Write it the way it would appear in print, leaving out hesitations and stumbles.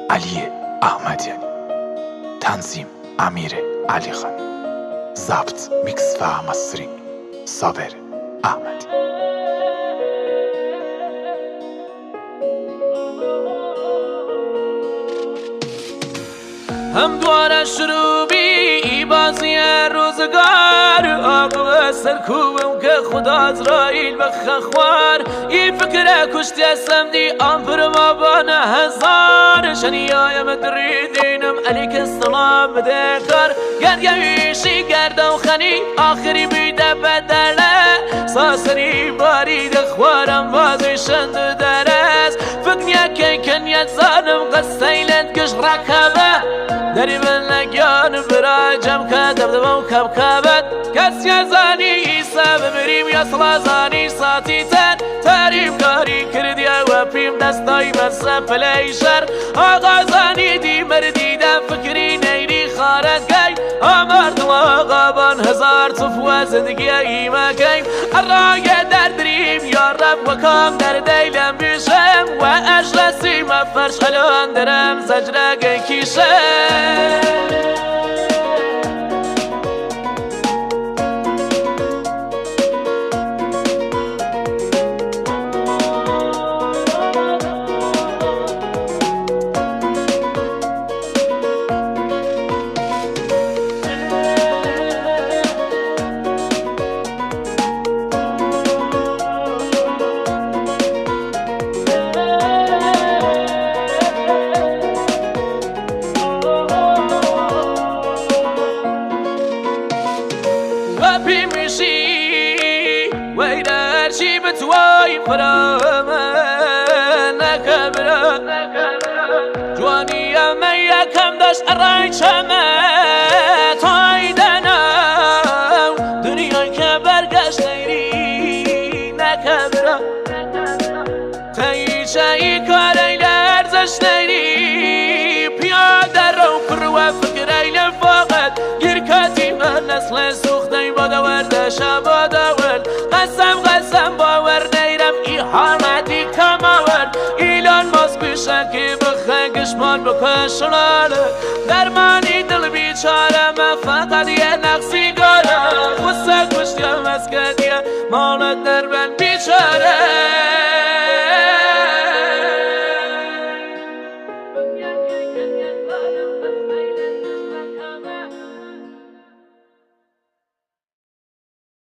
علی احمدیانی، تنظیم امیر علی خان، ضبط میکس و مسترینگ صابر احمدی. هم دواره شروبی بازی روزگار آقا سرکوبم که خدا ازرائیل بخخوار ای فکر کشتی سمدی آمپر ما بانه هزار شنیایم دریدینم علیک السلام بده کار گرگویشی گرده و خنی آخری بیده بدله ساسری بارید خوارم بازی شند درست فکنیا که کنیت زانم قصیلت کش رکبه دری من لگیان براجم که دبدبم کبکبت کس یزانی ایسا بمریم یا سلازانی ساتی تن تریم کاری کردی و پیم دستای بسه پلیشر آغازانی دی مردیدم فکری نیری خارد گی آمرد آقا بان هزار صفوه زندگی ایمه گیم الرای در دریم یا رب و کام در دیلم بیشم و اجلسی مفرش الان درم زجره گی کیشم ويدارشي بتواي فرامة نكبرة جواني يا ميا كم داش الراي شمة تايدنا دنيا كبر قاش نيري نكبرة تايشاي كاري لارزش نيري بيادة رو كروا فكري للفقد يركاتي من نسل سوخ داي بادا وردشا بادا ورد قسم باور نیرم ای حالتی کماور ایلان ماس بیشن که بخه گشمان بکشناله درمانی دل بیچاره من فقط یه نقصی گاره خسته کشتیم از کدیه مالت در من بیچاره